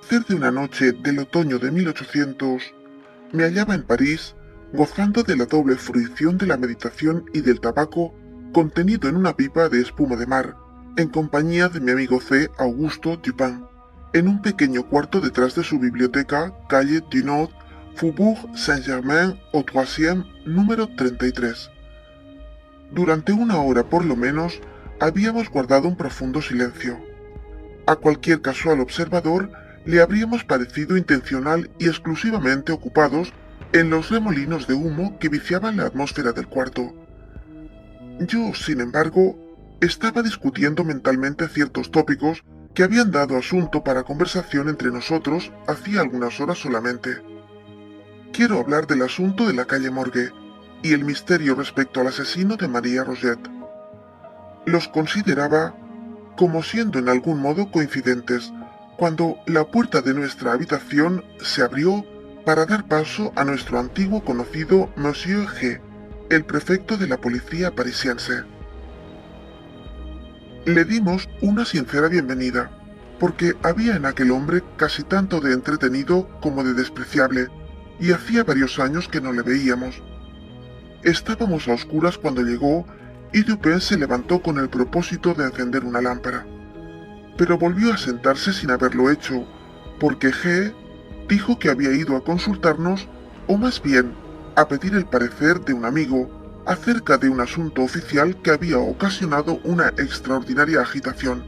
amanecer de una noche del otoño de 1800, me hallaba en París, gozando de la doble fruición de la meditación y del tabaco contenido en una pipa de espuma de mar, en compañía de mi amigo C. Augusto Dupin, en un pequeño cuarto detrás de su biblioteca, calle Dunod, Faubourg Saint-Germain au Troisième, número 33. Durante una hora por lo menos, habíamos guardado un profundo silencio. A cualquier casual observador le habríamos parecido intencional y exclusivamente ocupados en los remolinos de humo que viciaban la atmósfera del cuarto. Yo, sin embargo, estaba discutiendo mentalmente ciertos tópicos que habían dado asunto para conversación entre nosotros hacía algunas horas solamente. Quiero hablar del asunto de la calle Morgue y el misterio respecto al asesino de María Roget. Los consideraba como siendo en algún modo coincidentes, cuando la puerta de nuestra habitación se abrió para dar paso a nuestro antiguo conocido Monsieur G., el prefecto de la policía parisiense. Le dimos una sincera bienvenida, porque había en aquel hombre casi tanto de entretenido como de despreciable, y hacía varios años que no le veíamos. Estábamos a oscuras cuando llegó y Dupin se levantó con el propósito de encender una lámpara. Pero volvió a sentarse sin haberlo hecho, porque G. dijo que había ido a consultarnos, o más bien, a pedir el parecer de un amigo, acerca de un asunto oficial que había ocasionado una extraordinaria agitación.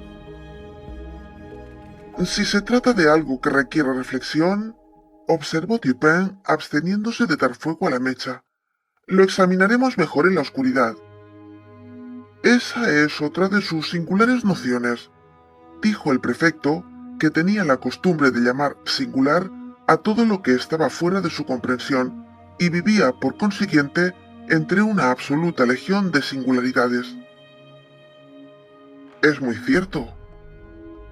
Si se trata de algo que requiere reflexión, observó Dupin, absteniéndose de dar fuego a la mecha, lo examinaremos mejor en la oscuridad. Esa es otra de sus singulares nociones, dijo el prefecto, que tenía la costumbre de llamar singular a todo lo que estaba fuera de su comprensión y vivía, por consiguiente, entre una absoluta legión de singularidades. Es muy cierto,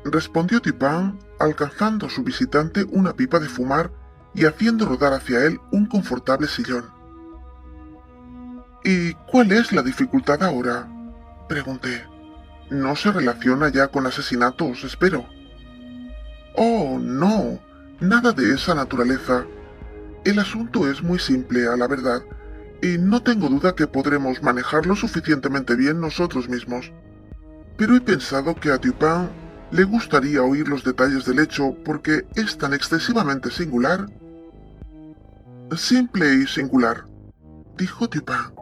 respondió Dupin, alcanzando a su visitante una pipa de fumar y haciendo rodar hacia él un confortable sillón. ¿Y cuál es la dificultad ahora?, pregunté. No se relaciona ya con asesinatos, espero. Oh, no, nada de esa naturaleza. El asunto es muy simple, a la verdad, y no tengo duda que podremos manejarlo suficientemente bien nosotros mismos. Pero he pensado que a Dupin le gustaría oír los detalles del hecho porque es tan excesivamente singular. Simple y singular, dijo Dupin.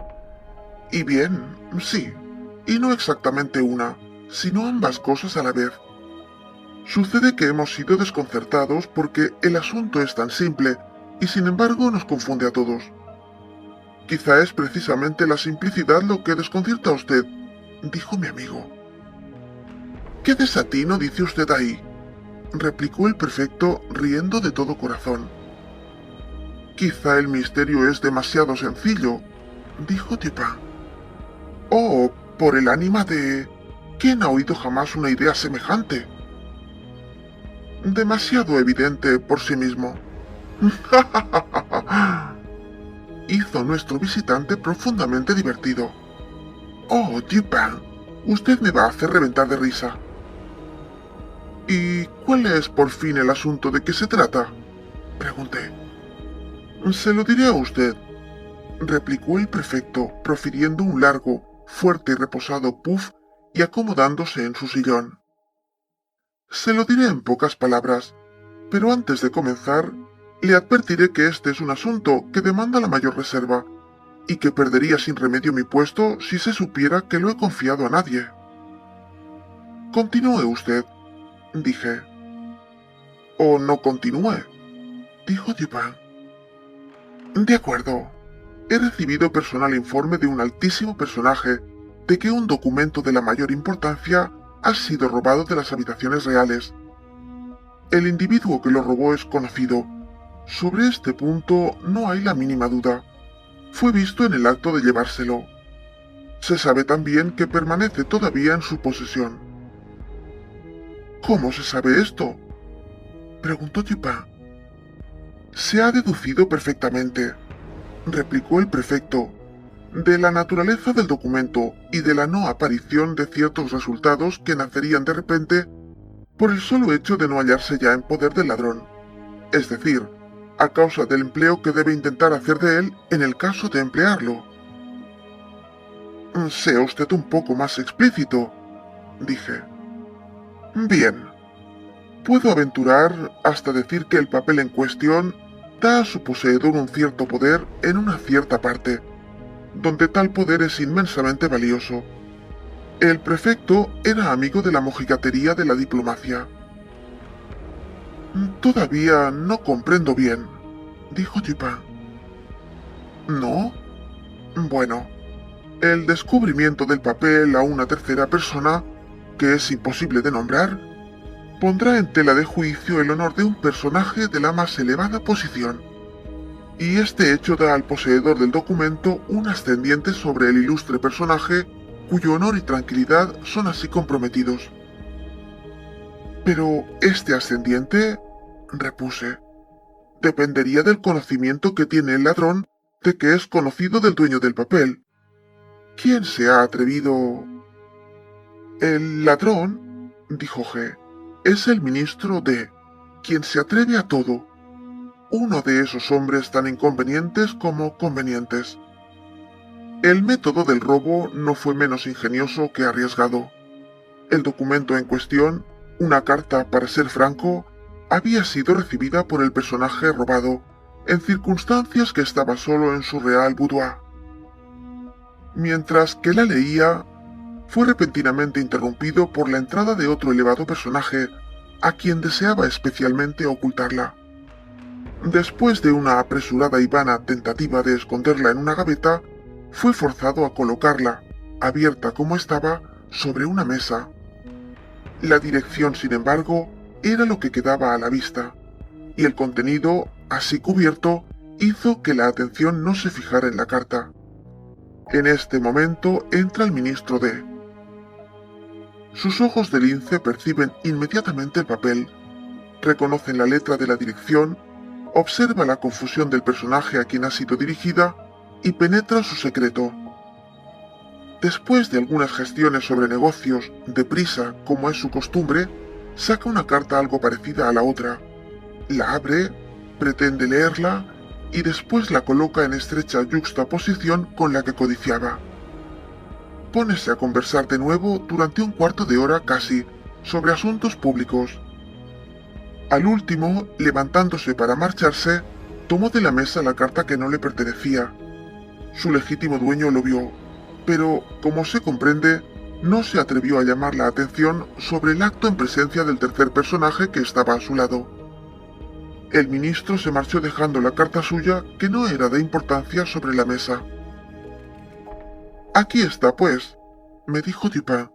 Y bien, sí, y no exactamente una, sino ambas cosas a la vez. Sucede que hemos sido desconcertados porque el asunto es tan simple y sin embargo nos confunde a todos. Quizá es precisamente la simplicidad lo que desconcierta a usted, dijo mi amigo. ¿Qué desatino dice usted ahí?, replicó el prefecto riendo de todo corazón. Quizá el misterio es demasiado sencillo, dijo Dupin. Oh, por el ánima de... ¿Quién ha oído jamás una idea semejante? Demasiado evidente por sí mismo. Hizo nuestro visitante profundamente divertido. Oh, Dupin, usted me va a hacer reventar de risa. ¿Y cuál es por fin el asunto de qué se trata?, pregunté. Se lo diré a usted, replicó el prefecto, profiriendo un largo, fuerte y reposado puf y acomodándose en su sillón. Se lo diré en pocas palabras, pero antes de comenzar, le advertiré que este es un asunto que demanda la mayor reserva, y que perdería sin remedio mi puesto si se supiera que lo he confiado a nadie. Continúe usted, dije. O no continúe, dijo Dupin. De acuerdo. He recibido personal informe de un altísimo personaje de que un documento de la mayor importancia ha sido robado de las habitaciones reales. El individuo que lo robó es conocido. Sobre este punto no hay la mínima duda. Fue visto en el acto de llevárselo. Se sabe también que permanece todavía en su posesión. ¿Cómo se sabe esto?, preguntó Dupin. Se ha deducido perfectamente, replicó el prefecto, de la naturaleza del documento y de la no aparición de ciertos resultados que nacerían de repente por el solo hecho de no hallarse ya en poder del ladrón, es decir, a causa del empleo que debe intentar hacer de él en el caso de emplearlo. Sea usted un poco más explícito, dije. Bien, puedo aventurar hasta decir que el papel en cuestión da a su poseedor un cierto poder en una cierta parte, donde tal poder es inmensamente valioso. El prefecto era amigo de la mojigatería de la diplomacia. Todavía no comprendo bien, dijo Dupin. ¿No? Bueno, el descubrimiento del papel a una tercera persona, que es imposible de nombrar, pondrá en tela de juicio el honor de un personaje de la más elevada posición. Y este hecho da al poseedor del documento un ascendiente sobre el ilustre personaje cuyo honor y tranquilidad son así comprometidos. Pero este ascendiente, repuse, dependería del conocimiento que tiene el ladrón de que es conocido del dueño del papel. ¿Quién se ha atrevido? El ladrón, dijo G, es el ministro D, quien se atreve a todo. Uno de esos hombres tan inconvenientes como convenientes. El método del robo no fue menos ingenioso que arriesgado. El documento en cuestión, una carta para ser franco, había sido recibida por el personaje robado, en circunstancias que estaba solo en su real boudoir. Mientras que la leía, fue repentinamente interrumpido por la entrada de otro elevado personaje, a quien deseaba especialmente ocultarla. Después de una apresurada y vana tentativa de esconderla en una gaveta, fue forzado a colocarla, abierta como estaba, sobre una mesa. La dirección, sin embargo, era lo que quedaba a la vista, y el contenido, así cubierto, hizo que la atención no se fijara en la carta. En este momento entra el ministro D. Sus ojos de lince perciben inmediatamente el papel, reconocen la letra de la dirección, observa la confusión del personaje a quien ha sido dirigida y penetra su secreto. Después de algunas gestiones sobre negocios, deprisa, como es su costumbre, saca una carta algo parecida a la otra, la abre, pretende leerla y después la coloca en estrecha yuxtaposición con la que codiciaba. Pónese a conversar de nuevo durante un cuarto de hora casi sobre asuntos públicos. Al último, levantándose para marcharse, tomó de la mesa la carta que no le pertenecía. Su legítimo dueño lo vio, pero, como se comprende, no se atrevió a llamar la atención sobre el acto en presencia del tercer personaje que estaba a su lado. El ministro se marchó dejando la carta suya, que no era de importancia, sobre la mesa. Aquí está, pues, me dijo Dupin,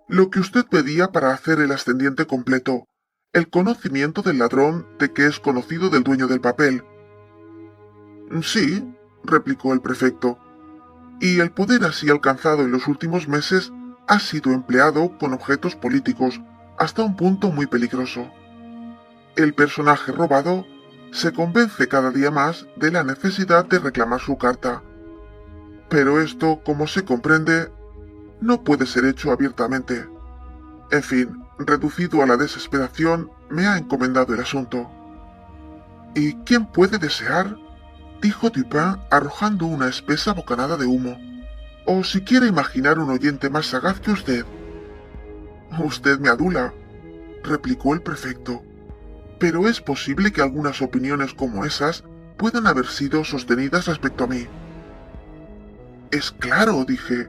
lo que usted pedía para hacer el ascendiente completo, el conocimiento del ladrón de que es conocido del dueño del papel. Sí, replicó el prefecto, y el poder así alcanzado en los últimos meses ha sido empleado con objetos políticos hasta un punto muy peligroso. El personaje robado se convence cada día más de la necesidad de reclamar su carta. Pero esto, como se comprende, no puede ser hecho abiertamente. En fin, reducido a la desesperación, me ha encomendado el asunto. ¿Y quién puede desear?, dijo Dupin arrojando una espesa bocanada de humo. O si quiere imaginar un oyente más sagaz que usted. Usted me adula, replicó el prefecto. Pero es posible que algunas opiniones como esas puedan haber sido sostenidas respecto a mí. Es claro, dije,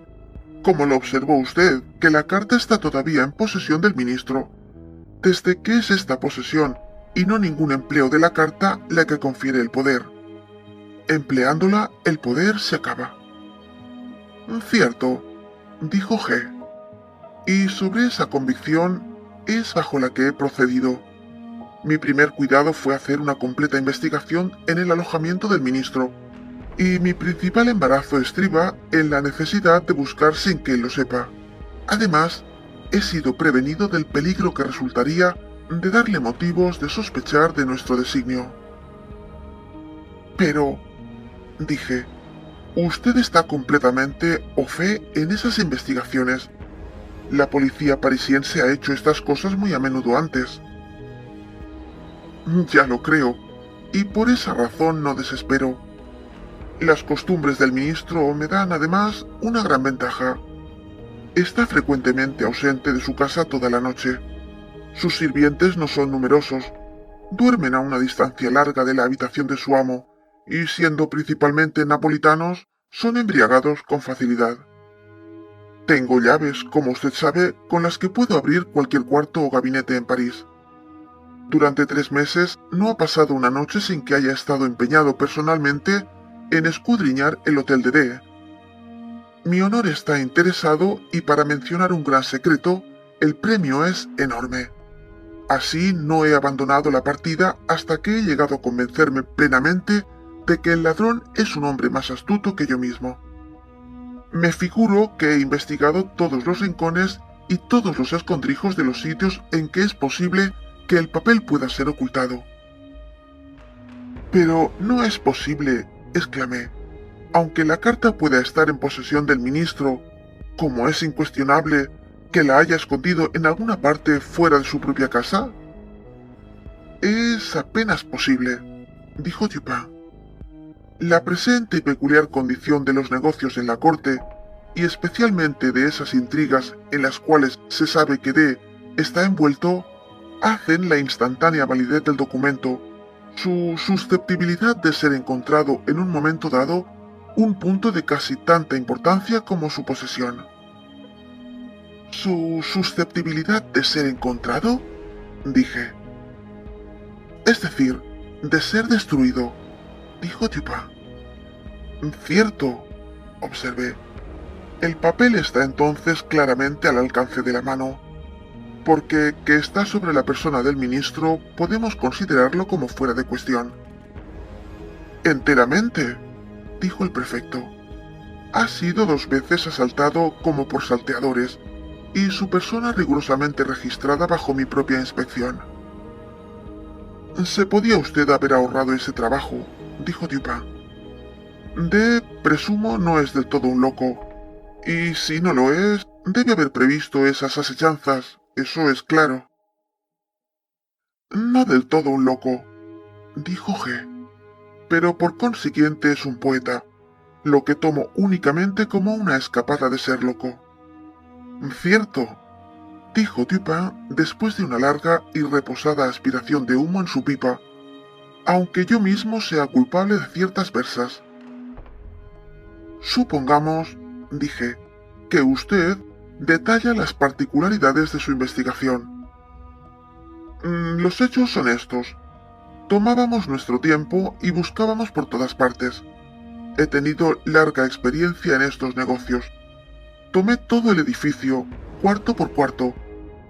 como lo observó usted, que la carta está todavía en posesión del ministro. Desde que es esta posesión, y no ningún empleo de la carta, la que confiere el poder. Empleándola, el poder se acaba. Cierto, dijo G. Y sobre esa convicción es bajo la que he procedido. Mi primer cuidado fue hacer una completa investigación en el alojamiento del ministro, y mi principal embarazo estriba en la necesidad de buscar sin que él lo sepa. Además, he sido prevenido del peligro que resultaría de darle motivos de sospechar de nuestro designio. Pero, dije, usted está completamente au fait en esas investigaciones, La policía parisiense ha hecho estas cosas muy a menudo antes. Ya lo creo, y por esa razón no desespero. Las costumbres del ministro me dan además una gran ventaja. Está frecuentemente ausente de su casa toda la noche. Sus sirvientes no son numerosos. Duermen a una distancia larga de la habitación de su amo, y siendo principalmente napolitanos, son embriagados con facilidad. Tengo llaves, como usted sabe, con las que puedo abrir cualquier cuarto o gabinete en París. Durante 3 meses no ha pasado una noche sin que haya estado empeñado personalmente en escudriñar el Hotel de D. Mi honor está interesado y para mencionar un gran secreto, el premio es enorme. Así no he abandonado la partida hasta que he llegado a convencerme plenamente de que el ladrón es un hombre más astuto que yo mismo. Me figuro que he investigado todos los rincones y todos los escondrijos de los sitios en que es posible que el papel pueda ser ocultado. Pero no es posible, exclamé. Aunque la carta pueda estar en posesión del ministro, como es incuestionable que la haya escondido en alguna parte fuera de su propia casa. Es apenas posible, dijo Dupin. La presente y peculiar condición de los negocios en la corte, y especialmente de esas intrigas en las cuales se sabe que D está envuelto, hacen la instantánea validez del documento, su susceptibilidad de ser encontrado en un momento dado, un punto de casi tanta importancia como su posesión. ¿Su susceptibilidad de ser encontrado? Dije. Es decir, de ser destruido, dijo Dupin. Cierto, observé. El papel está entonces claramente al alcance de la mano, porque que está sobre la persona del ministro podemos considerarlo como fuera de cuestión. Enteramente, dijo el prefecto. Ha sido 2 veces asaltado como por salteadores, y su persona rigurosamente registrada bajo mi propia inspección. Se podía usted haber ahorrado ese trabajo, dijo Dupin. D, presumo, no es del todo un loco, y si no lo es, debe haber previsto esas asechanzas, eso es claro. No del todo un loco, dijo G, pero por consiguiente es un poeta, lo que tomo únicamente como una escapada de ser loco. Cierto, dijo Dupin después de una larga y reposada aspiración de humo en su pipa, aunque yo mismo sea culpable de ciertas versas. Supongamos, dije, que usted detalla las particularidades de su investigación. Los hechos son estos. Tomábamos nuestro tiempo y buscábamos por todas partes. He tenido larga experiencia en estos negocios. Tomé todo el edificio, cuarto por cuarto,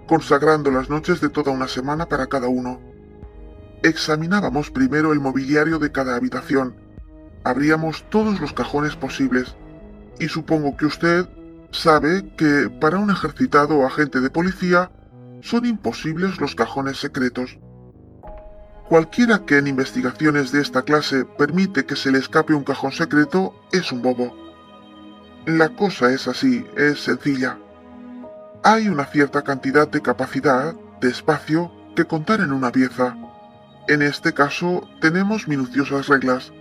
consagrando las noches de toda una semana para cada uno. Examinábamos primero el mobiliario de cada habitación, abríamos todos los cajones posibles, y supongo que usted sabe que para un ejercitado agente de policía son imposibles los cajones secretos. Cualquiera que en investigaciones de esta clase permite que se le escape un cajón secreto es un bobo. La cosa es así, es sencilla. Hay una cierta cantidad de capacidad, de espacio, que contar en una pieza. En este caso, tenemos minuciosas reglas.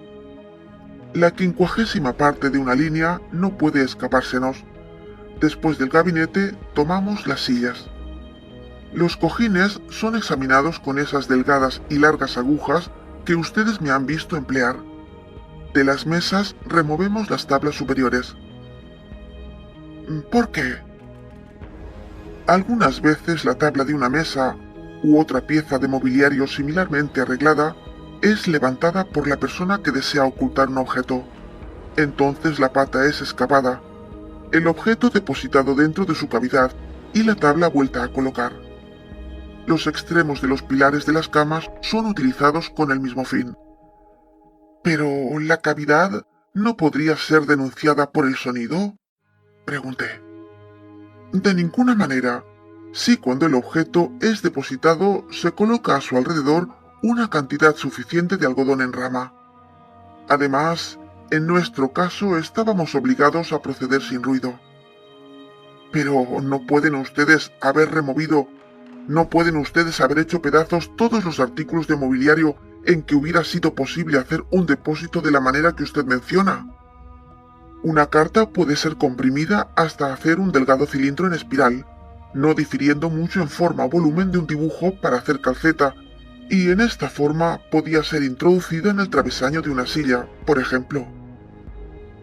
La 50ª parte de una línea no puede escapársenos. Después del gabinete, tomamos las sillas. Los cojines son examinados con esas delgadas y largas agujas que ustedes me han visto emplear. De las mesas removemos las tablas superiores. ¿Por qué? Algunas veces la tabla de una mesa u otra pieza de mobiliario similarmente arreglada es levantada por la persona que desea ocultar un objeto. Entonces la pata es excavada, el objeto depositado dentro de su cavidad y la tabla vuelta a colocar. Los extremos de los pilares de las camas son utilizados con el mismo fin. ¿Pero la cavidad no podría ser denunciada por el sonido?, pregunté. De ninguna manera. Si cuando el objeto es depositado se coloca a su alrededor una cantidad suficiente de algodón en rama. Además, en nuestro caso estábamos obligados a proceder sin ruido. Pero no pueden ustedes haber hecho pedazos todos los artículos de mobiliario en que hubiera sido posible hacer un depósito de la manera que usted menciona. Una carta puede ser comprimida hasta hacer un delgado cilindro en espiral, no difiriendo mucho en forma o volumen de un dibujo para hacer calceta, y en esta forma podía ser introducida en el travesaño de una silla, por ejemplo.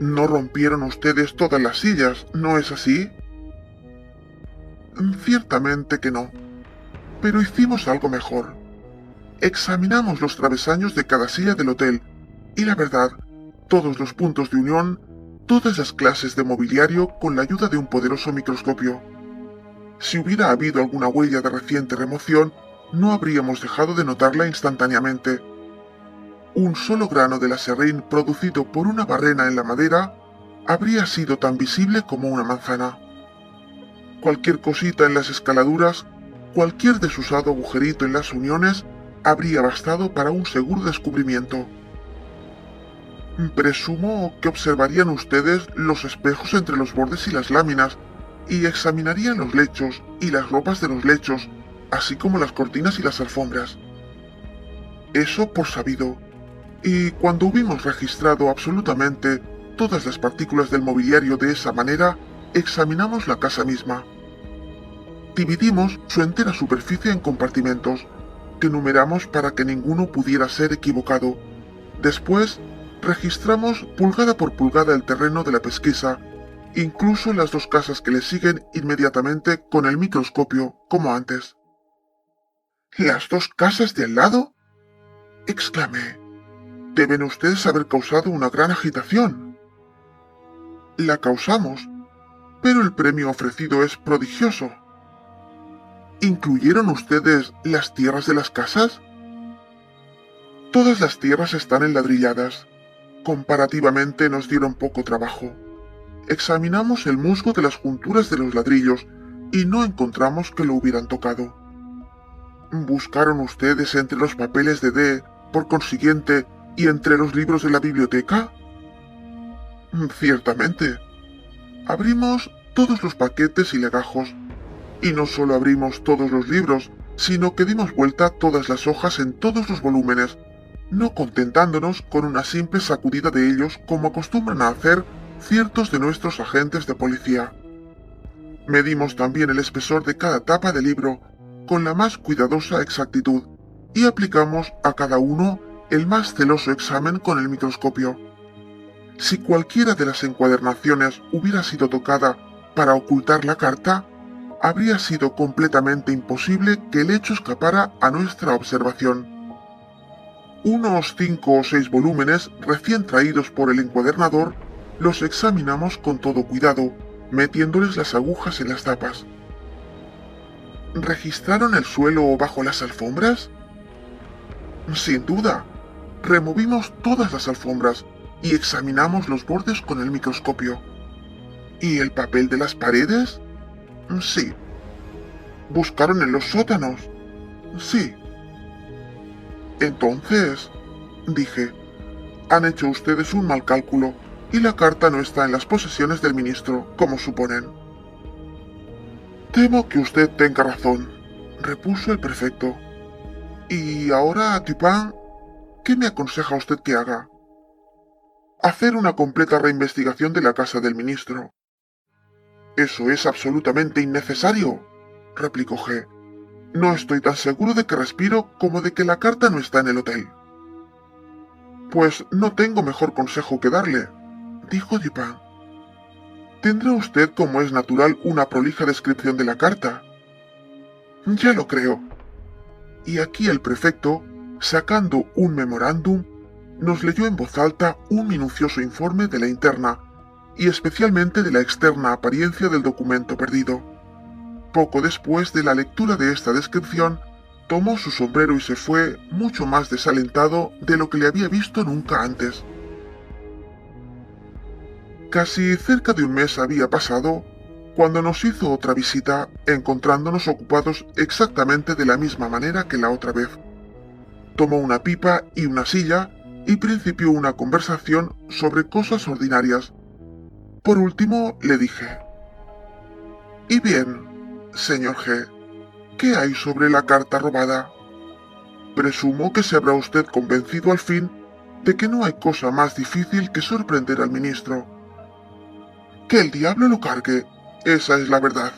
No rompieron ustedes todas las sillas, ¿no es así? Ciertamente que no, pero hicimos algo mejor. Examinamos los travesaños de cada silla del hotel, y la verdad, todos los puntos de unión, todas las clases de mobiliario con la ayuda de un poderoso microscopio. Si hubiera habido alguna huella de reciente remoción, no habríamos dejado de notarla instantáneamente. Un solo grano del aserrín producido por una barrena en la madera habría sido tan visible como una manzana. Cualquier cosita en las escaladuras, cualquier desusado agujerito en las uniones, habría bastado para un seguro descubrimiento. Presumo que observarían ustedes los espejos entre los bordes y las láminas, y examinarían los lechos y las ropas de los lechos, así como las cortinas y las alfombras. Eso por sabido. Y cuando hubimos registrado absolutamente todas las partículas del mobiliario de esa manera, examinamos la casa misma. Dividimos su entera superficie en compartimentos, que numeramos para que ninguno pudiera ser equivocado. Después, registramos pulgada por pulgada el terreno de la pesquisa, incluso las dos casas que le siguen inmediatamente con el microscopio, como antes. ¿Las dos casas de al lado?, exclamé. Deben ustedes haber causado una gran agitación. La causamos, pero el premio ofrecido es prodigioso. ¿Incluyeron ustedes las tierras de las casas? Todas las tierras están enladrilladas. Comparativamente nos dieron poco trabajo. Examinamos el musgo de las junturas de los ladrillos y no encontramos que lo hubieran tocado. ¿Buscaron ustedes entre los papeles de D, por consiguiente, y entre los libros de la biblioteca? Ciertamente. Abrimos todos los paquetes y legajos, y no solo abrimos todos los libros, sino que dimos vuelta todas las hojas en todos los volúmenes, no contentándonos con una simple sacudida de ellos como acostumbran a hacer ciertos de nuestros agentes de policía. Medimos también el espesor de cada tapa de libro, con la más cuidadosa exactitud, y aplicamos a cada uno el más celoso examen con el microscopio. Si cualquiera de las encuadernaciones hubiera sido tocada para ocultar la carta, habría sido completamente imposible que el hecho escapara a nuestra observación. Unos 5 o 6 volúmenes recién traídos por el encuadernador los examinamos con todo cuidado, metiéndoles las agujas en las tapas. ¿Registraron el suelo bajo las alfombras? Sin duda. Removimos todas las alfombras y examinamos los bordes con el microscopio. ¿Y el papel de las paredes? Sí. ¿Buscaron en los sótanos? Sí. Entonces, dije, han hecho ustedes un mal cálculo y la carta no está en las posesiones del ministro, como suponen. Temo que usted tenga razón, repuso el prefecto. Y ahora, Dupin, ¿qué me aconseja usted que haga? Hacer una completa reinvestigación de la casa del ministro. Eso es absolutamente innecesario, replicó G. No estoy tan seguro de que respiro como de que la carta no está en el hotel. Pues no tengo mejor consejo que darle, dijo Dupin. Tendrá usted, como es natural, una prolija descripción de la carta. Ya lo creo. Y aquí el prefecto, sacando un memorándum, nos leyó en voz alta un minucioso informe de la interna y especialmente de la externa apariencia del documento perdido. Poco después de la lectura de esta descripción, tomó su sombrero y se fue mucho más desalentado de lo que le había visto nunca antes. Casi cerca de un mes había pasado cuando nos hizo otra visita, encontrándonos ocupados exactamente de la misma manera que la otra vez. Tomó una pipa y una silla y principió una conversación sobre cosas ordinarias. Por último, le dije: Y bien, señor G, ¿qué hay sobre la carta robada? Presumo que se habrá usted convencido al fin de que no hay cosa más difícil que sorprender al ministro. Que el diablo lo cargue, esa es la verdad.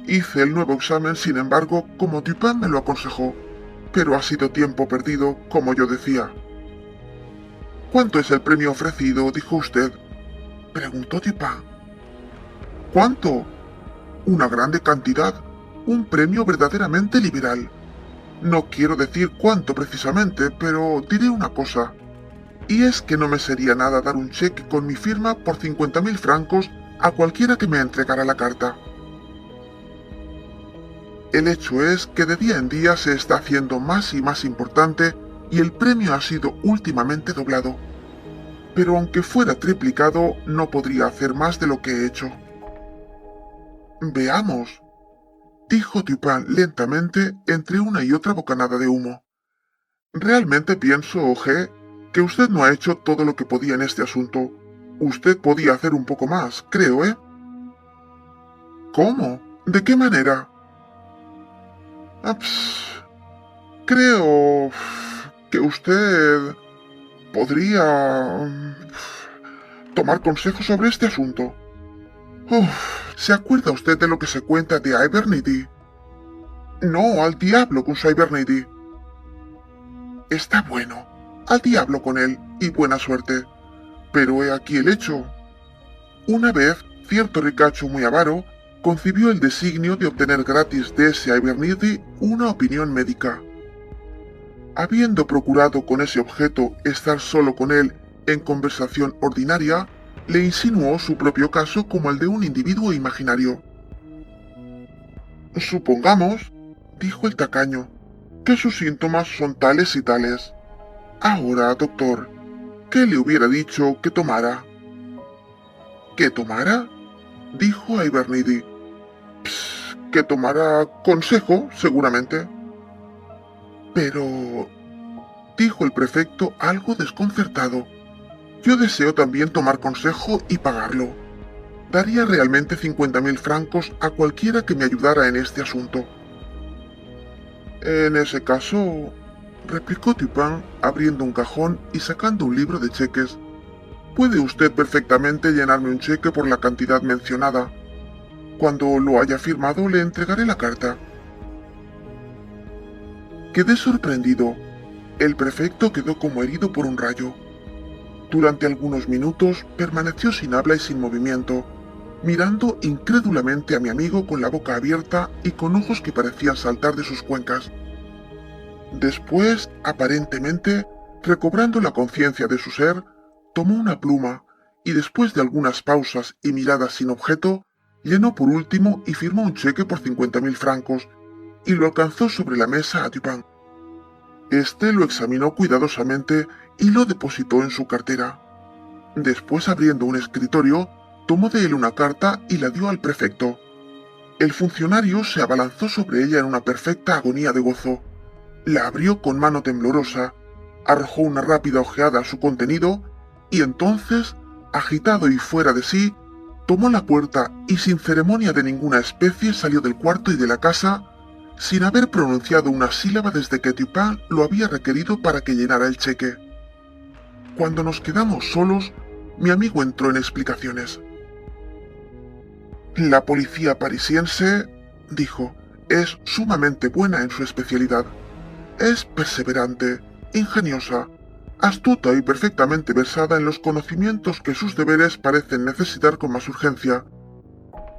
Hice el nuevo examen, sin embargo, como Dupin me lo aconsejó, pero ha sido tiempo perdido, como yo decía. ¿Cuánto es el premio ofrecido? Dijo usted. Preguntó Dupin. ¿Cuánto? Una grande cantidad, un premio verdaderamente liberal. No quiero decir cuánto precisamente, pero diré una cosa. Y es que no me sería nada dar un cheque con mi firma por 50.000 francos a cualquiera que me entregara la carta. El hecho es que de día en día se está haciendo más y más importante y el premio ha sido últimamente doblado. Pero aunque fuera triplicado, no podría hacer más de lo que he hecho. Veamos, dijo Dupin lentamente entre una y otra bocanada de humo. Realmente pienso, G, que usted no ha hecho todo lo que podía en este asunto. Usted podía hacer un poco más, creo, ¿eh? ¿Cómo? ¿De qué manera? Creo que usted podría tomar consejos sobre este asunto. ¿Se acuerda usted de lo que se cuenta de Abernethy? No, al diablo con su Abernethy. Está bueno, al diablo con él y buena suerte. Pero he aquí el hecho. Una vez, cierto ricacho muy avaro concibió el designio de obtener gratis de ese Abernethy una opinión médica. Habiendo procurado con ese objeto estar solo con él en conversación ordinaria, le insinuó su propio caso como el de un individuo imaginario. Supongamos, dijo el tacaño, que sus síntomas son tales y tales. Ahora, doctor, ¿qué le hubiera dicho que tomara? ¿Que tomara? Dijo Abernethy. Que tomara consejo, seguramente. Pero, dijo el prefecto algo desconcertado, yo deseo también tomar consejo y pagarlo. Daría realmente 50.000 francos a cualquiera que me ayudara en este asunto. En ese caso, replicó Dupin, abriendo un cajón y sacando un libro de cheques. Puede usted perfectamente llenarme un cheque por la cantidad mencionada. Cuando lo haya firmado, le entregaré la carta. Quedé sorprendido. El prefecto quedó como herido por un rayo. Durante algunos minutos permaneció sin habla y sin movimiento, mirando incrédulamente a mi amigo con la boca abierta y con ojos que parecían saltar de sus cuencas. Después, aparentemente, recobrando la conciencia de su ser, tomó una pluma y después de algunas pausas y miradas sin objeto, llenó por último y firmó un cheque por 50.000 francos y lo alcanzó sobre la mesa a Dupin. Este lo examinó cuidadosamente y lo depositó en su cartera. Después, abriendo un escritorio, tomó de él una carta y la dio al prefecto. El funcionario se abalanzó sobre ella en una perfecta agonía de gozo. La abrió con mano temblorosa, arrojó una rápida ojeada a su contenido y entonces, agitado y fuera de sí, tomó la puerta y sin ceremonia de ninguna especie salió del cuarto y de la casa, sin haber pronunciado una sílaba desde que Dupin lo había requerido para que llenara el cheque. Cuando nos quedamos solos, mi amigo entró en explicaciones. La policía parisiense, dijo, es sumamente buena en su especialidad. Es perseverante, ingeniosa, astuta y perfectamente versada en los conocimientos que sus deberes parecen necesitar con más urgencia.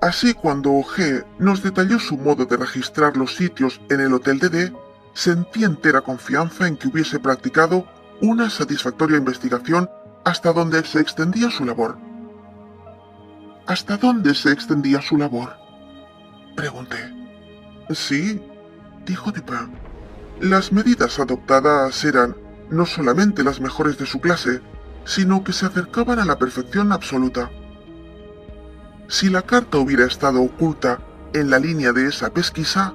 Así, cuando G nos detalló su modo de registrar los sitios en el Hotel de D, sentí entera confianza en que hubiese practicado una satisfactoria investigación hasta donde se extendía su labor. ¿Hasta dónde se extendía su labor? Pregunté. Sí, dijo Dupin. Las medidas adoptadas eran no solamente las mejores de su clase, sino que se acercaban a la perfección absoluta. Si la carta hubiera estado oculta en la línea de esa pesquisa,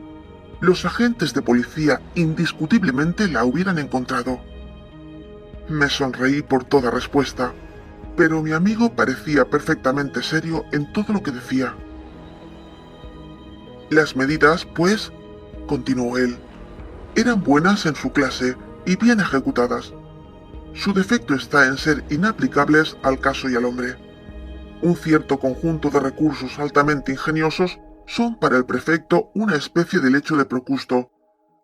los agentes de policía indiscutiblemente la hubieran encontrado. Me sonreí por toda respuesta, pero mi amigo parecía perfectamente serio en todo lo que decía. Las medidas, pues, continuó él, eran buenas en su clase y bien ejecutadas. Su defecto está en ser inaplicables al caso y al hombre. Un cierto conjunto de recursos altamente ingeniosos son para el prefecto una especie de lecho de Procusto,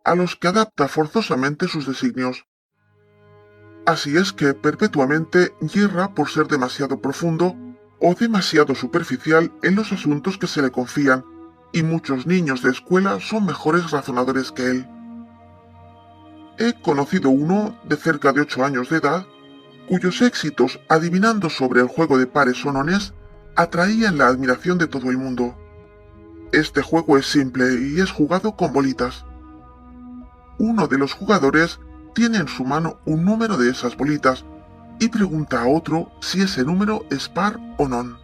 a los que adapta forzosamente sus designios. Así es que perpetuamente yerra por ser demasiado profundo o demasiado superficial en los asuntos que se le confían, y muchos niños de escuela son mejores razonadores que él. He conocido uno de cerca de 8 años de edad, cuyos éxitos adivinando sobre el juego de pares o nones atraían la admiración de todo el mundo. Este juego es simple y es jugado con bolitas. Uno de los jugadores tiene en su mano un número de esas bolitas y pregunta a otro si ese número es par o non.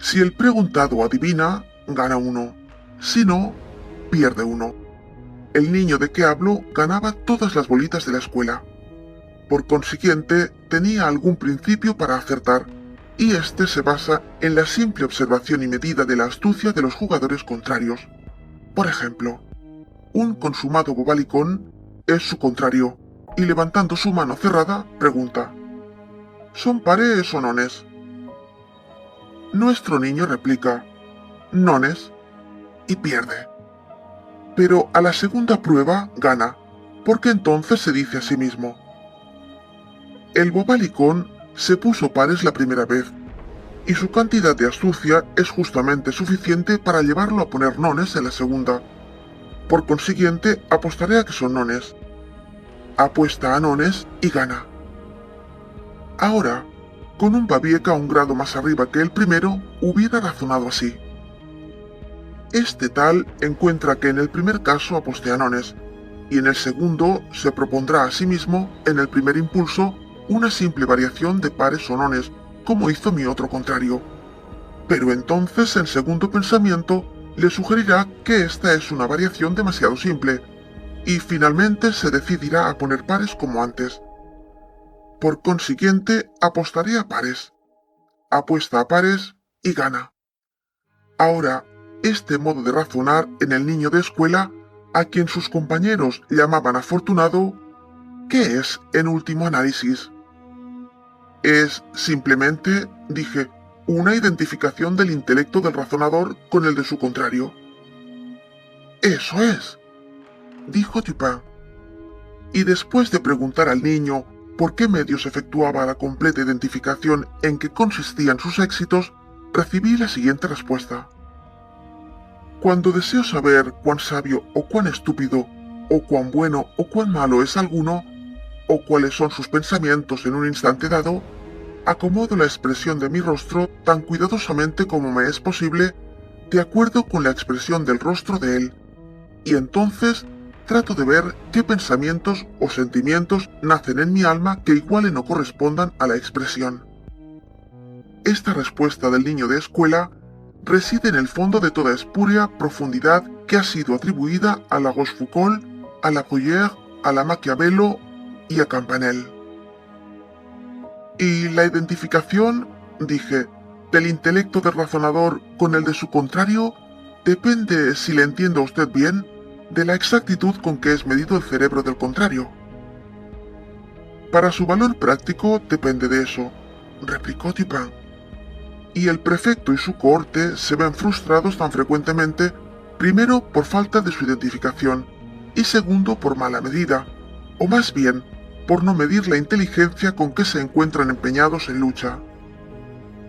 Si el preguntado adivina, gana uno. Si no, pierde uno. El niño de que hablo ganaba todas las bolitas de la escuela. Por consiguiente, tenía algún principio para acertar, y este se basa en la simple observación y medida de la astucia de los jugadores contrarios. Por ejemplo, un consumado bobalicón es su contrario, y levantando su mano cerrada, pregunta: ¿son pares o nones? Nuestro niño replica: nones, y pierde. Pero a la segunda prueba gana, porque entonces se dice a sí mismo: el bobalicón se puso pares la primera vez, y su cantidad de astucia es justamente suficiente para llevarlo a poner nones en la segunda. Por consiguiente, apostaré a que son nones. Apuesta a nones y gana. Ahora, con un Babieca un grado más arriba que el primero, hubiera razonado así. Este tal encuentra que en el primer caso aposté a nones, y en el segundo se propondrá a sí mismo, en el primer impulso, una simple variación de pares o nones, como hizo mi otro contrario. Pero entonces, en segundo pensamiento, le sugerirá que esta es una variación demasiado simple, y finalmente se decidirá a poner pares como antes. Por consiguiente, apostaré a pares. Apuesta a pares y gana. Ahora, este modo de razonar en el niño de escuela, a quien sus compañeros llamaban afortunado, ¿qué es en último análisis? Es simplemente, dije, una identificación del intelecto del razonador con el de su contrario. Eso es, dijo Dupin. Y después de preguntar al niño por qué medios efectuaba la completa identificación en que consistían sus éxitos, recibí la siguiente respuesta. Cuando deseo saber cuán sabio o cuán estúpido, o cuán bueno o cuán malo es alguno, o cuáles son sus pensamientos en un instante dado, acomodo la expresión de mi rostro tan cuidadosamente como me es posible, de acuerdo con la expresión del rostro de él, y entonces trato de ver qué pensamientos o sentimientos nacen en mi alma que igualen o correspondan a la expresión. Esta respuesta del niño de escuela reside en el fondo de toda espúrea profundidad que ha sido atribuida a la Rochefoucauld, a la Bruyère, a la Maquiavelo y a Campanelle. Y la identificación, dije, del intelecto del razonador con el de su contrario, depende, si le entiendo a usted bien, de la exactitud con que es medido el cerebro del contrario. Para su valor práctico depende de eso, replicó Dupin. Y el prefecto y su cohorte se ven frustrados tan frecuentemente, primero por falta de su identificación, y segundo por mala medida, o más bien, por no medir la inteligencia con que se encuentran empeñados en lucha.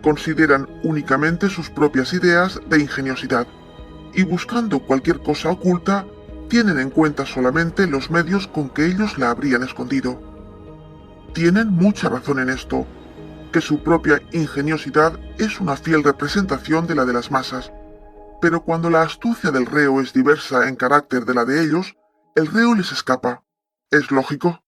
Consideran únicamente sus propias ideas de ingeniosidad, y buscando cualquier cosa oculta, tienen en cuenta solamente los medios con que ellos la habrían escondido. Tienen mucha razón en esto, que su propia ingeniosidad es una fiel representación de la de las masas, pero cuando la astucia del reo es diversa en carácter de la de ellos, el reo les escapa. ¿Es lógico?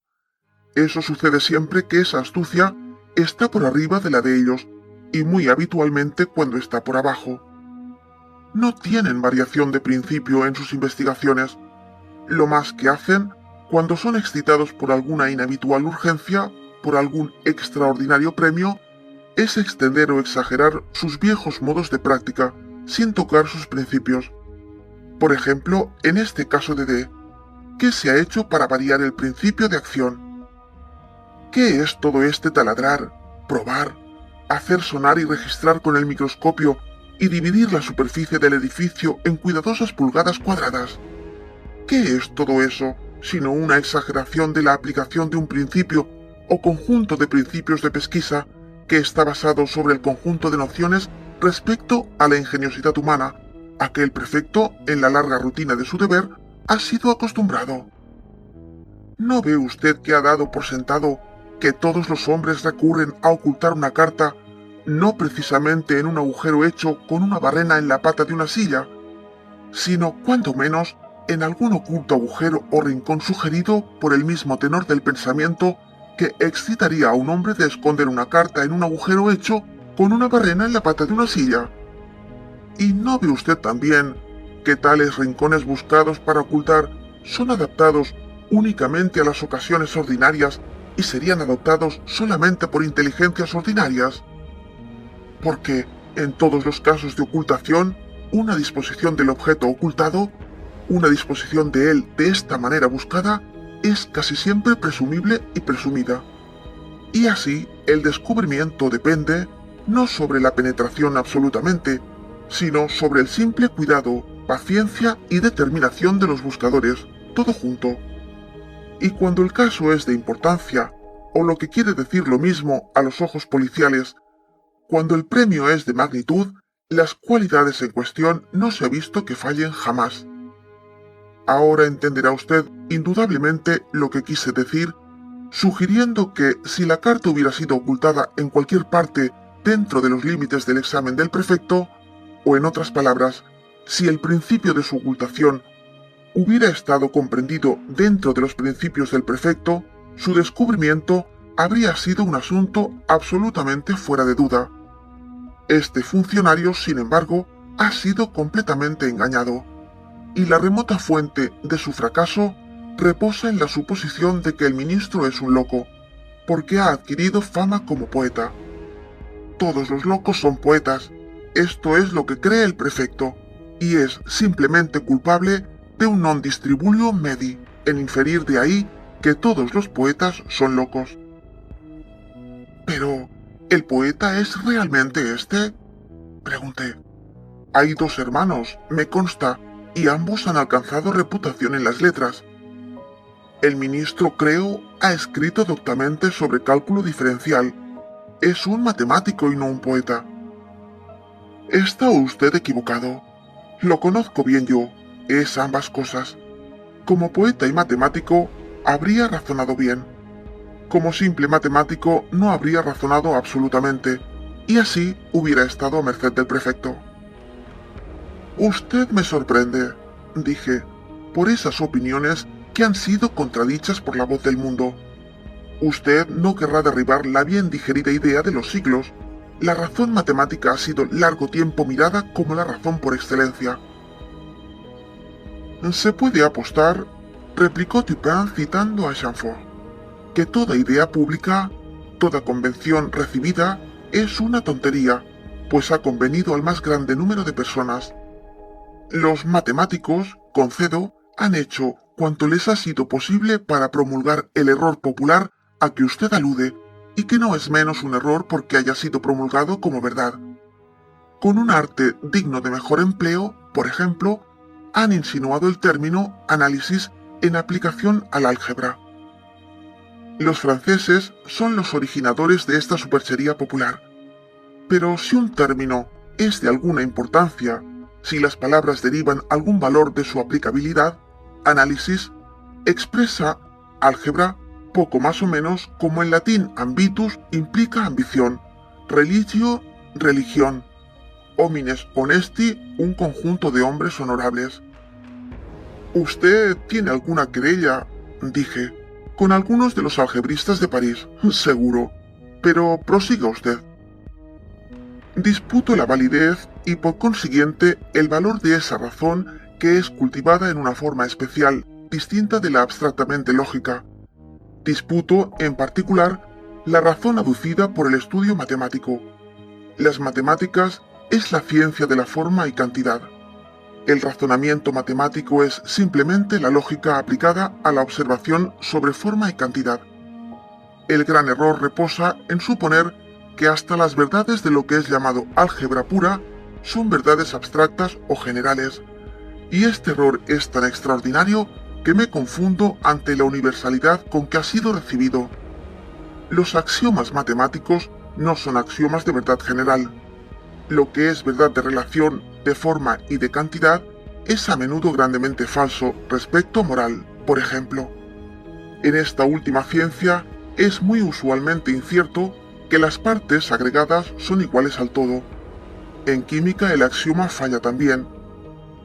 Eso sucede siempre que esa astucia está por arriba de la de ellos, y muy habitualmente cuando está por abajo. No tienen variación de principio en sus investigaciones. Lo más que hacen, cuando son excitados por alguna inhabitual urgencia, por algún extraordinario premio, es extender o exagerar sus viejos modos de práctica, sin tocar sus principios. Por ejemplo, en este caso de D, ¿qué se ha hecho para variar el principio de acción? ¿Qué es todo este taladrar, probar, hacer sonar y registrar con el microscopio y dividir la superficie del edificio en cuidadosas pulgadas cuadradas? ¿Qué es todo eso sino una exageración de la aplicación de un principio o conjunto de principios de pesquisa que está basado sobre el conjunto de nociones respecto a la ingeniosidad humana, a que el prefecto, en la larga rutina de su deber, ha sido acostumbrado? ¿No ve usted que ha dado por sentado que todos los hombres recurren a ocultar una carta, no precisamente en un agujero hecho con una barrena en la pata de una silla, sino, cuando menos, en algún oculto agujero o rincón sugerido por el mismo tenor del pensamiento que excitaría a un hombre de esconder una carta en un agujero hecho con una barrena en la pata de una silla? ¿Y no ve usted también que tales rincones buscados para ocultar son adaptados únicamente a las ocasiones ordinarias y serían adoptados solamente por inteligencias ordinarias? Porque, en todos los casos de ocultación, una disposición del objeto ocultado, una disposición de él de esta manera buscada, es casi siempre presumible y presumida. Y así, el descubrimiento depende no sobre la penetración absolutamente, sino sobre el simple cuidado, paciencia y determinación de los buscadores, todo junto. Y cuando el caso es de importancia, o lo que quiere decir lo mismo a los ojos policiales, cuando el premio es de magnitud, las cualidades en cuestión no se ha visto que fallen jamás. Ahora entenderá usted indudablemente lo que quise decir, sugiriendo que si la carta hubiera sido ocultada en cualquier parte dentro de los límites del examen del prefecto, o en otras palabras, si el principio de su ocultación hubiera estado comprendido dentro de los principios del prefecto, su descubrimiento habría sido un asunto absolutamente fuera de duda. Este funcionario, sin embargo, ha sido completamente engañado, y la remota fuente de su fracaso reposa en la suposición de que el ministro es un loco, porque ha adquirido fama como poeta. Todos los locos son poetas, esto es lo que cree el prefecto, y es simplemente culpable de un non distributio medi, en inferir de ahí que todos los poetas son locos. Pero, ¿el poeta es realmente este? Pregunté. Hay dos hermanos, me consta, y ambos han alcanzado reputación en las letras. El ministro, creo, ha escrito doctamente sobre cálculo diferencial. Es un matemático y no un poeta. Está usted equivocado. Lo conozco bien yo, es ambas cosas. Como poeta y matemático, habría razonado bien. Como simple matemático, no habría razonado absolutamente, y así hubiera estado a merced del prefecto. Usted me sorprende, dije, por esas opiniones que han sido contradichas por la voz del mundo. Usted no querrá derribar la bien digerida idea de los siglos. La razón matemática ha sido largo tiempo mirada como la razón por excelencia. Se puede apostar, replicó Dupin citando a Chamfort, que toda idea pública, toda convención recibida, es una tontería, pues ha convenido al más grande número de personas. Los matemáticos, concedo, han hecho cuanto les ha sido posible para promulgar el error popular a que usted alude, y que no es menos un error porque haya sido promulgado como verdad. Con un arte digno de mejor empleo, por ejemplo, han insinuado el término análisis en aplicación al álgebra. Los franceses son los originadores de esta superchería popular. Pero si un término es de alguna importancia, si las palabras derivan algún valor de su aplicabilidad, análisis expresa álgebra poco más o menos como en latín ambitus implica ambición, religio, religión, homines honesti, un conjunto de hombres honorables. Usted tiene alguna querella, dije, con algunos de los algebristas de París, seguro, pero prosiga usted. Disputo la validez y por consiguiente el valor de esa razón que es cultivada en una forma especial, distinta de la abstractamente lógica. Disputo, en particular, la razón aducida por el estudio matemático. Las matemáticas es la ciencia de la forma y cantidad. El razonamiento matemático es simplemente la lógica aplicada a la observación sobre forma y cantidad. El gran error reposa en suponer que hasta las verdades de lo que es llamado álgebra pura son verdades abstractas o generales, y este error es tan extraordinario que me confundo ante la universalidad con que ha sido recibido. Los axiomas matemáticos no son axiomas de verdad general. Lo que es verdad de relación, de forma y de cantidad es a menudo grandemente falso respecto a moral, por ejemplo. En esta última ciencia es muy usualmente incierto que las partes agregadas son iguales al todo. En química el axioma falla también.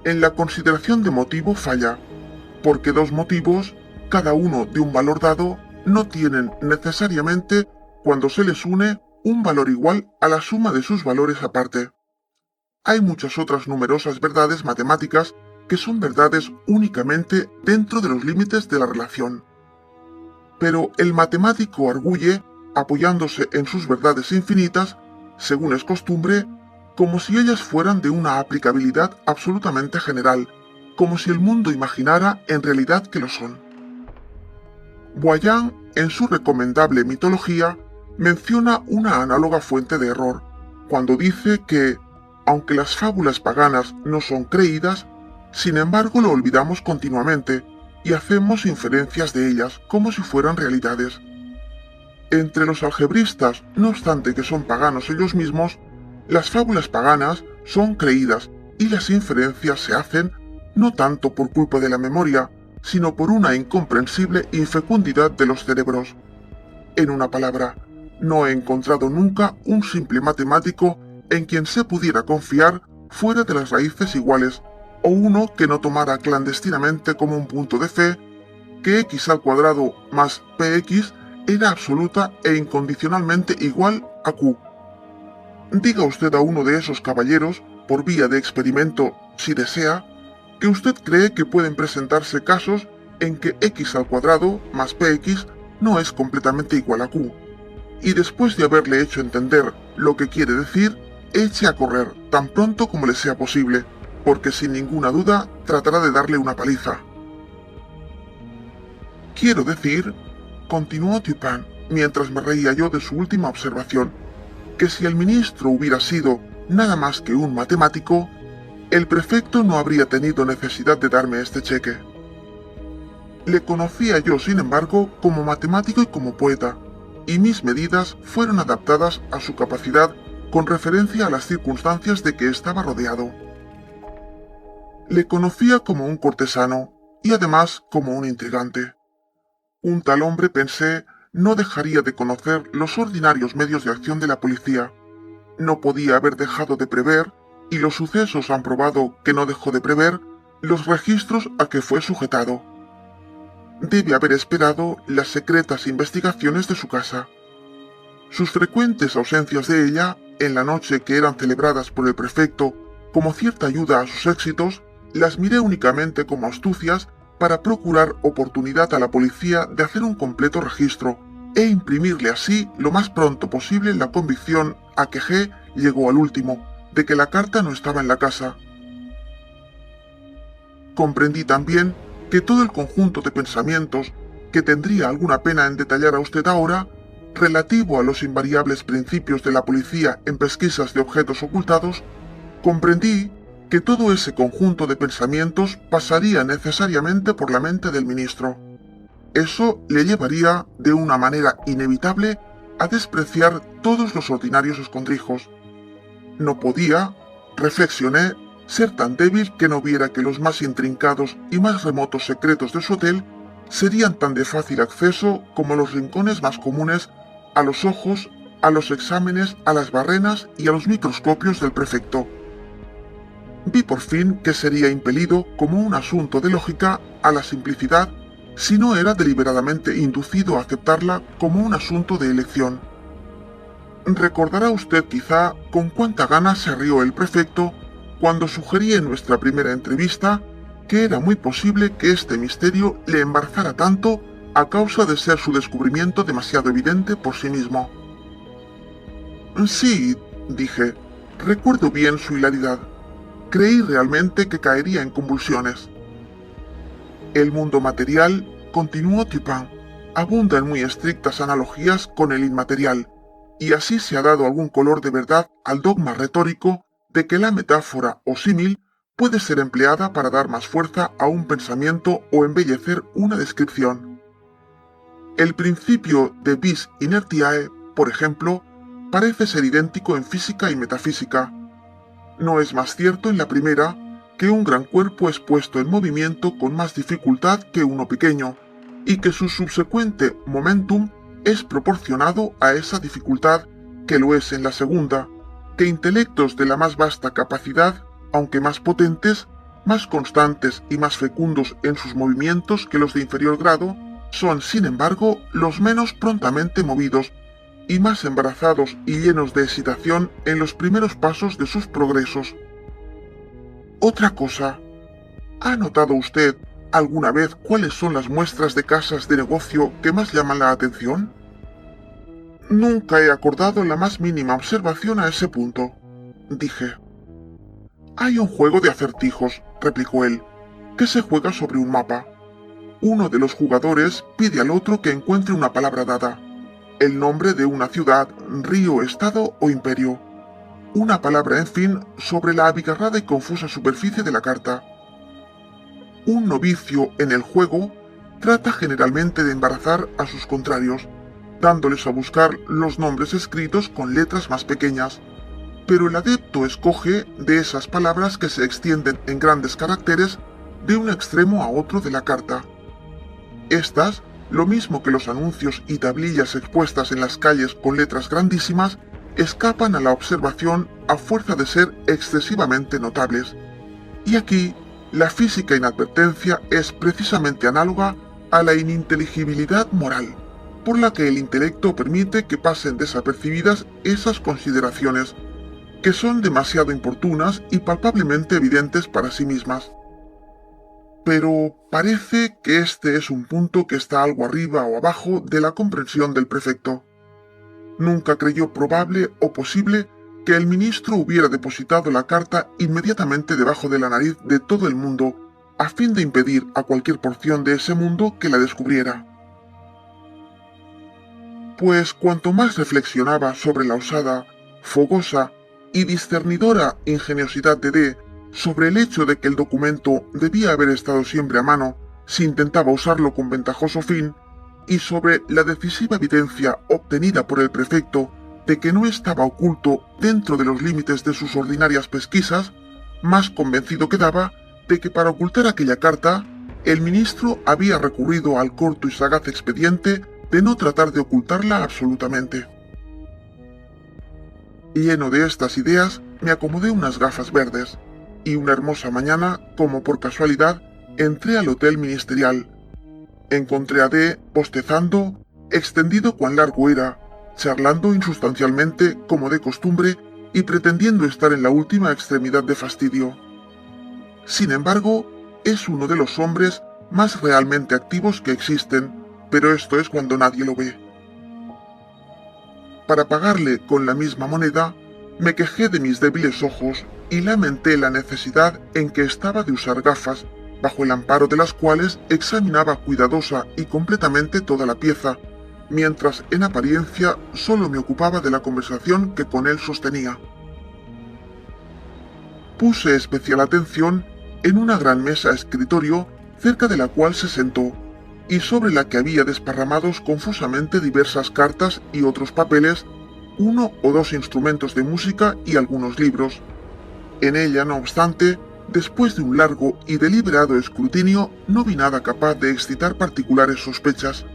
En la consideración de motivo falla, porque dos motivos, cada uno de un valor dado, no tienen necesariamente, cuando se les une, un valor igual a la suma de sus valores aparte. Hay muchas otras numerosas verdades matemáticas que son verdades únicamente dentro de los límites de la relación. Pero el matemático arguye, apoyándose en sus verdades infinitas, según es costumbre, como si ellas fueran de una aplicabilidad absolutamente general, como si el mundo imaginara en realidad que lo son. Boyan, en su recomendable mitología, menciona una análoga fuente de error, cuando dice que, aunque las fábulas paganas no son creídas, sin embargo lo olvidamos continuamente y hacemos inferencias de ellas como si fueran realidades. Entre los algebristas, no obstante que son paganos ellos mismos, las fábulas paganas son creídas y las inferencias se hacen no tanto por culpa de la memoria, sino por una incomprensible infecundidad de los cerebros. En una palabra, no he encontrado nunca un simple matemático en quien se pudiera confiar fuera de las raíces iguales, o uno que no tomara clandestinamente como un punto de fe que x al cuadrado más px era absoluta e incondicionalmente igual a q. Diga usted a uno de esos caballeros, por vía de experimento, si desea, que usted cree que pueden presentarse casos en que x al cuadrado más px no es completamente igual a q, y después de haberle hecho entender lo que quiere decir, eche a correr tan pronto como le sea posible, porque sin ninguna duda tratará de darle una paliza. Quiero decir, continuó Dupin, mientras me reía yo de su última observación, que si el ministro hubiera sido nada más que un matemático, el prefecto no habría tenido necesidad de darme este cheque. Le conocía yo, sin embargo, como matemático y como poeta, y mis medidas fueron adaptadas a su capacidad con referencia a las circunstancias de que estaba rodeado. Le conocía como un cortesano, y además como un intrigante. Un tal hombre, pensé, no dejaría de conocer los ordinarios medios de acción de la policía. No podía haber dejado de prever, y los sucesos han probado que no dejó de prever, los registros a que fue sujetado. Debe haber esperado las secretas investigaciones de su casa. Sus frecuentes ausencias de ella, en la noche que eran celebradas por el prefecto como cierta ayuda a sus éxitos, las miré únicamente como astucias para procurar oportunidad a la policía de hacer un completo registro e imprimirle así lo más pronto posible la convicción a que G llegó al último, de que la carta no estaba en la casa. Comprendí también que todo el conjunto de pensamientos, que tendría alguna pena en detallar a usted ahora, relativo a los invariables principios de la policía en pesquisas de objetos ocultados, comprendí que todo ese conjunto de pensamientos pasaría necesariamente por la mente del ministro. Eso le llevaría, de una manera inevitable, a despreciar todos los ordinarios escondrijos. No podía, reflexioné, ser tan débil que no viera que los más intrincados y más remotos secretos de su hotel serían tan de fácil acceso como los rincones más comunes a los ojos, a los exámenes, a las barrenas y a los microscopios del prefecto. Vi por fin que sería impelido como un asunto de lógica a la simplicidad si no era deliberadamente inducido a aceptarla como un asunto de elección. Recordará usted quizá con cuánta gana se rió el prefecto cuando sugerí en nuestra primera entrevista que era muy posible que este misterio le embarazara tanto a causa de ser su descubrimiento demasiado evidente por sí mismo. Sí, dije, recuerdo bien su hilaridad. creí realmente que caería en convulsiones. El mundo material, continuó Dupin, abunda en muy estrictas analogías con el inmaterial, y así se ha dado algún color de verdad al dogma retórico de que la metáfora o símil puede ser empleada para dar más fuerza a un pensamiento o embellecer una descripción. El principio de vis inertiae, por ejemplo, parece ser idéntico en física y metafísica. No es más cierto en la primera que un gran cuerpo es puesto en movimiento con más dificultad que uno pequeño, y que su subsecuente momentum es proporcionado a esa dificultad, que lo es en la segunda, que intelectos de la más vasta capacidad, aunque más potentes, más constantes y más fecundos en sus movimientos que los de inferior grado, son, sin embargo, los menos prontamente movidos, y más embarazados y llenos de excitación en los primeros pasos de sus progresos. Otra cosa, ¿ha notado usted alguna vez cuáles son las muestras de casas de negocio que más llaman la atención? Nunca he acordado la más mínima observación a ese punto, dije. Hay un juego de acertijos, replicó él, que se juega sobre un mapa. Uno de los jugadores pide al otro que encuentre una palabra dada, el nombre de una ciudad, río, estado o imperio. Una palabra, en fin, sobre la abigarrada y confusa superficie de la carta. Un novicio en el juego trata generalmente de embarazar a sus contrarios, dándoles a buscar los nombres escritos con letras más pequeñas, pero el adepto escoge de esas palabras que se extienden en grandes caracteres de un extremo a otro de la carta. Estas, lo mismo que los anuncios y tablillas expuestas en las calles con letras grandísimas, escapan a la observación a fuerza de ser excesivamente notables. Y aquí, la física inadvertencia es precisamente análoga a la ininteligibilidad moral, por la que el intelecto permite que pasen desapercibidas esas consideraciones, que son demasiado importunas y palpablemente evidentes para sí mismas. Pero parece que este es un punto que está algo arriba o abajo de la comprensión del prefecto. Nunca creyó probable o posible que el ministro hubiera depositado la carta inmediatamente debajo de la nariz de todo el mundo, a fin de impedir a cualquier porción de ese mundo que la descubriera. Pues cuanto más reflexionaba sobre la osada, fogosa y discernidora ingeniosidad de D, sobre el hecho de que el documento debía haber estado siempre a mano si intentaba usarlo con ventajoso fin, y sobre la decisiva evidencia obtenida por el prefecto de que no estaba oculto dentro de los límites de sus ordinarias pesquisas, más convencido quedaba de que para ocultar aquella carta, el ministro había recurrido al corto y sagaz expediente de no tratar de ocultarla absolutamente. Lleno de estas ideas, me acomodé unas gafas verdes, y una hermosa mañana, como por casualidad, entré al hotel ministerial. Encontré a D bostezando, extendido cuán largo era, charlando insustancialmente como de costumbre y pretendiendo estar en la última extremidad de fastidio. Sin embargo, es uno de los hombres más realmente activos que existen, pero esto es cuando nadie lo ve. Para pagarle con la misma moneda, me quejé de mis débiles ojos y lamenté la necesidad en que estaba de usar gafas, bajo el amparo de las cuales examinaba cuidadosa y completamente toda la pieza, mientras en apariencia solo me ocupaba de la conversación que con él sostenía. Puse especial atención en una gran mesa escritorio cerca de la cual se sentó, y sobre la que había desparramados confusamente diversas cartas y otros papeles, uno o dos instrumentos de música y algunos libros. En ella, no obstante, después de un largo y deliberado escrutinio, no vi nada capaz de excitar particulares sospechas.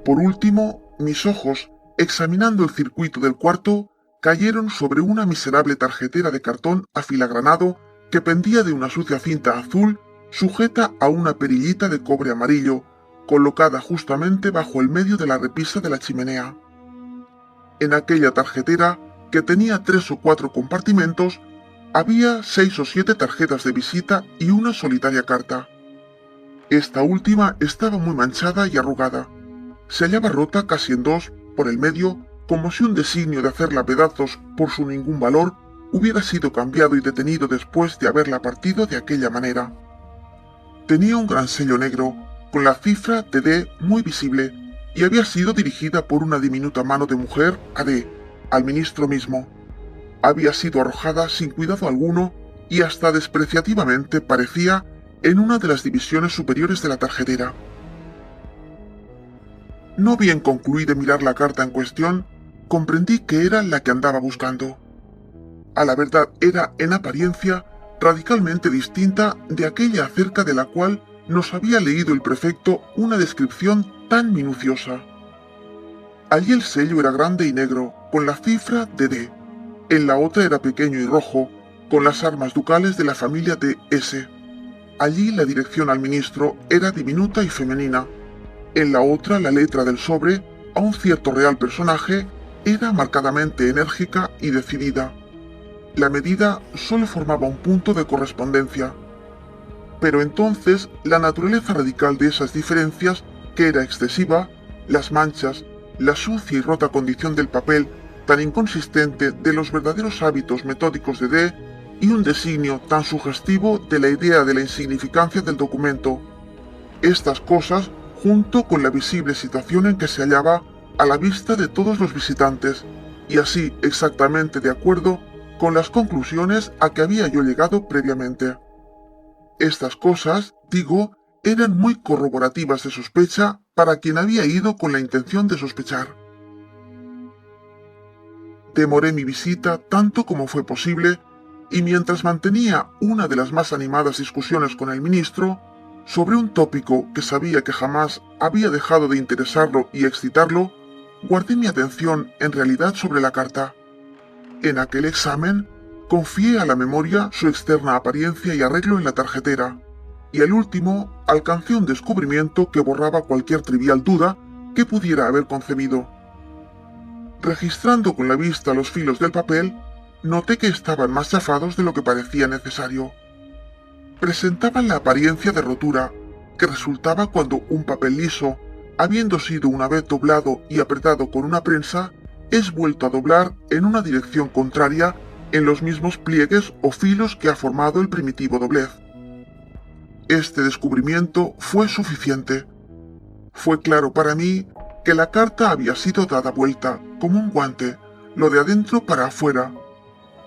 Por último, mis ojos, examinando el circuito del cuarto, cayeron sobre una miserable tarjetera de cartón afilagranado que pendía de una sucia cinta azul sujeta a una perillita de cobre amarillo, colocada justamente bajo el medio de la repisa de la chimenea. En aquella tarjetera, que tenía 3 o 4 compartimentos, había 6 o 7 tarjetas de visita y una solitaria carta. Esta última estaba muy manchada y arrugada. Se hallaba rota casi en dos, por el medio, como si un designio de hacerla pedazos por su ningún valor hubiera sido cambiado y detenido después de haberla partido de aquella manera. Tenía un gran sello negro, con la cifra de D muy visible, y había sido dirigida por una diminuta mano de mujer a D, al ministro mismo. Había sido arrojada sin cuidado alguno y hasta despreciativamente parecía en una de las divisiones superiores de la tarjetera. No bien concluí de mirar la carta en cuestión, comprendí que era la que andaba buscando. A la verdad era, en apariencia, radicalmente distinta de aquella acerca de la cual nos había leído el prefecto una descripción tan minuciosa. Allí el sello era grande y negro, con la cifra de D. En la otra era pequeño y rojo, con las armas ducales de la familia de S. Allí la dirección al ministro era diminuta y femenina. En la otra la letra del sobre, a un cierto real personaje, era marcadamente enérgica y decidida. La medida solo formaba un punto de correspondencia. Pero entonces la naturaleza radical de esas diferencias, que era excesiva, las manchas, la sucia y rota condición del papel, tan inconsistente de los verdaderos hábitos metódicos de D, y un designio tan sugestivo de la idea de la insignificancia del documento. Estas cosas, junto con la visible situación en que se hallaba a la vista de todos los visitantes, y así exactamente de acuerdo con las conclusiones a que había yo llegado previamente. Estas cosas, digo, eran muy corroborativas de sospecha para quien había ido con la intención de sospechar. Demoré mi visita tanto como fue posible, y mientras mantenía una de las más animadas discusiones con el ministro, sobre un tópico que sabía que jamás había dejado de interesarlo y excitarlo, guardé mi atención en realidad sobre la carta. En aquel examen, confié a la memoria su externa apariencia y arreglo en la tarjetera, y al último alcancé un descubrimiento que borraba cualquier trivial duda que pudiera haber concebido. Registrando con la vista los filos del papel, noté que estaban más chafados de lo que parecía necesario. Presentaban la apariencia de rotura, que resultaba cuando un papel liso, habiendo sido una vez doblado y apretado con una prensa, es vuelto a doblar en una dirección contraria en los mismos pliegues o filos que ha formado el primitivo doblez. Este descubrimiento fue suficiente. Fue claro para mí que la carta había sido dada vuelta, como un guante, lo de adentro para afuera.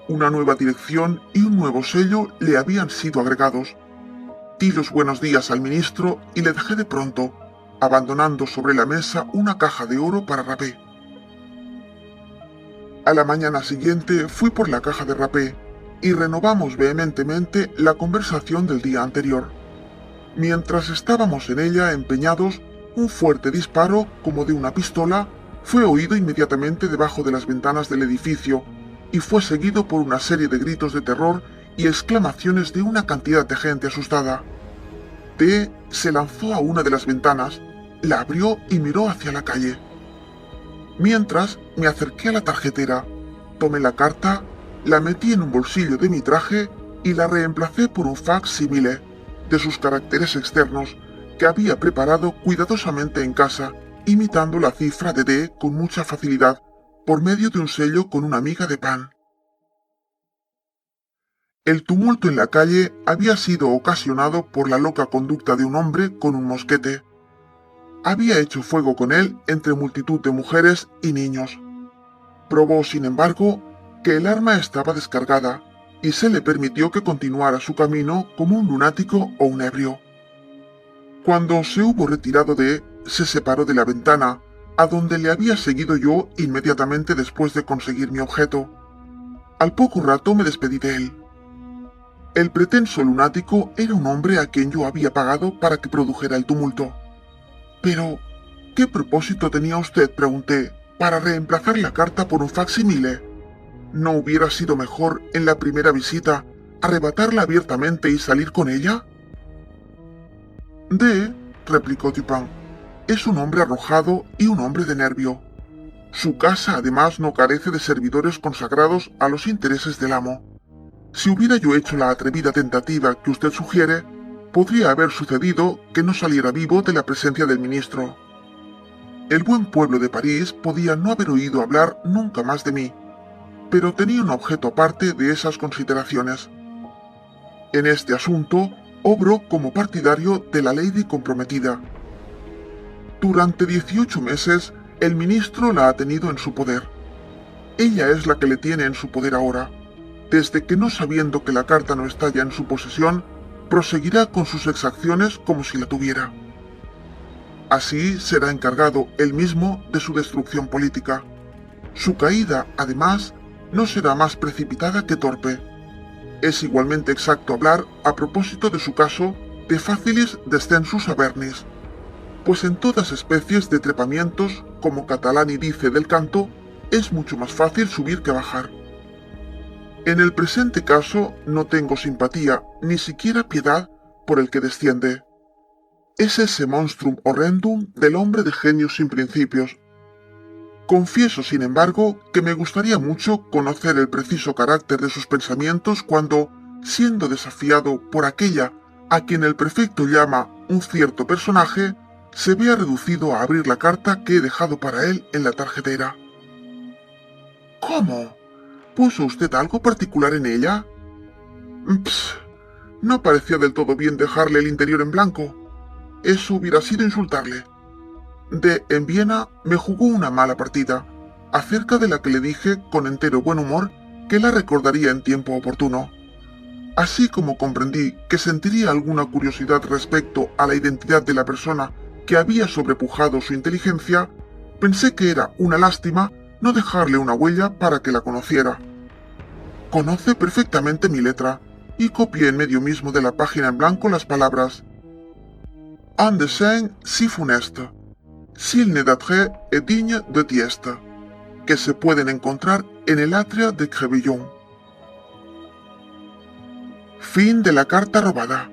Una nueva dirección y un nuevo sello le habían sido agregados. Di los buenos días al ministro y le dejé de pronto, abandonando sobre la mesa una caja de oro para rapé. A la mañana siguiente fui por la caja de rapé y renovamos vehementemente la conversación del día anterior. Mientras estábamos en ella empeñados, un fuerte disparo, como de una pistola, fue oído inmediatamente debajo de las ventanas del edificio y fue seguido por una serie de gritos de terror y exclamaciones de una cantidad de gente asustada. D se lanzó a una de las ventanas, la abrió y miró hacia la calle. Mientras me acerqué a la tarjetera, tomé la carta, la metí en un bolsillo de mi traje y la reemplacé por un facsímile de sus caracteres externos que había preparado cuidadosamente en casa, imitando la cifra de D con mucha facilidad, por medio de un sello con una miga de pan. El tumulto en la calle había sido ocasionado por la loca conducta de un hombre con un mosquete. Había hecho fuego con él entre multitud de mujeres y niños. Probó, sin embargo, que el arma estaba descargada y se le permitió que continuara su camino como un lunático o un ebrio. Cuando se hubo retirado se separó de la ventana, a donde le había seguido yo inmediatamente después de conseguir mi objeto. Al poco rato me despedí de él. El pretenso lunático era un hombre a quien yo había pagado para que produjera el tumulto. Pero, ¿qué propósito tenía usted, pregunté, para reemplazar la carta por un facsímile? ¿No hubiera sido mejor, en la primera visita, arrebatarla abiertamente y salir con ella? D, replicó Dupin, es un hombre arrojado y un hombre de nervio. Su casa, además, no carece de servidores consagrados a los intereses del amo. Si hubiera yo hecho la atrevida tentativa que usted sugiere, podría haber sucedido que no saliera vivo de la presencia del ministro. El buen pueblo de París podía no haber oído hablar nunca más de mí. pero tenía un objeto aparte de esas consideraciones. En este asunto, obro como partidario de la lady comprometida. Durante 18 meses, el ministro la ha tenido en su poder. Ella es la que le tiene en su poder ahora, desde que, no sabiendo que la carta no está ya en su posesión, proseguirá con sus exacciones como si la tuviera. Así será encargado él mismo de su destrucción política. Su caída, además, no será más precipitada que torpe. Es igualmente exacto hablar, a propósito de su caso, de facilis descensus avernis, pues en todas especies de trepamientos, como Catalani dice del canto, es mucho más fácil subir que bajar. En el presente caso no tengo simpatía, ni siquiera piedad, por el que desciende. Es ese monstrum horrendum del hombre de genios sin principios. Confieso, sin embargo, que me gustaría mucho conocer el preciso carácter de sus pensamientos cuando, siendo desafiado por aquella a quien el prefecto llama un cierto personaje, se vea reducido a abrir la carta que he dejado para él en la tarjetera. ¿Cómo? ¿Puso usted algo particular en ella? Pss, no parecía del todo bien dejarle el interior en blanco. Eso hubiera sido insultarle. En Viena me jugó una mala partida, acerca de la que le dije con entero buen humor que la recordaría en tiempo oportuno. Así como comprendí que sentiría alguna curiosidad respecto a la identidad de la persona que había sobrepujado su inteligencia, pensé que era una lástima no dejarle una huella para que la conociera. Conoce perfectamente mi letra, y copié en medio mismo de la página en blanco las palabras «Un dessein si funeste, s'il ne d'être et digne de tieste», que se pueden encontrar en el atrio de Crébillon. Fin de la carta robada.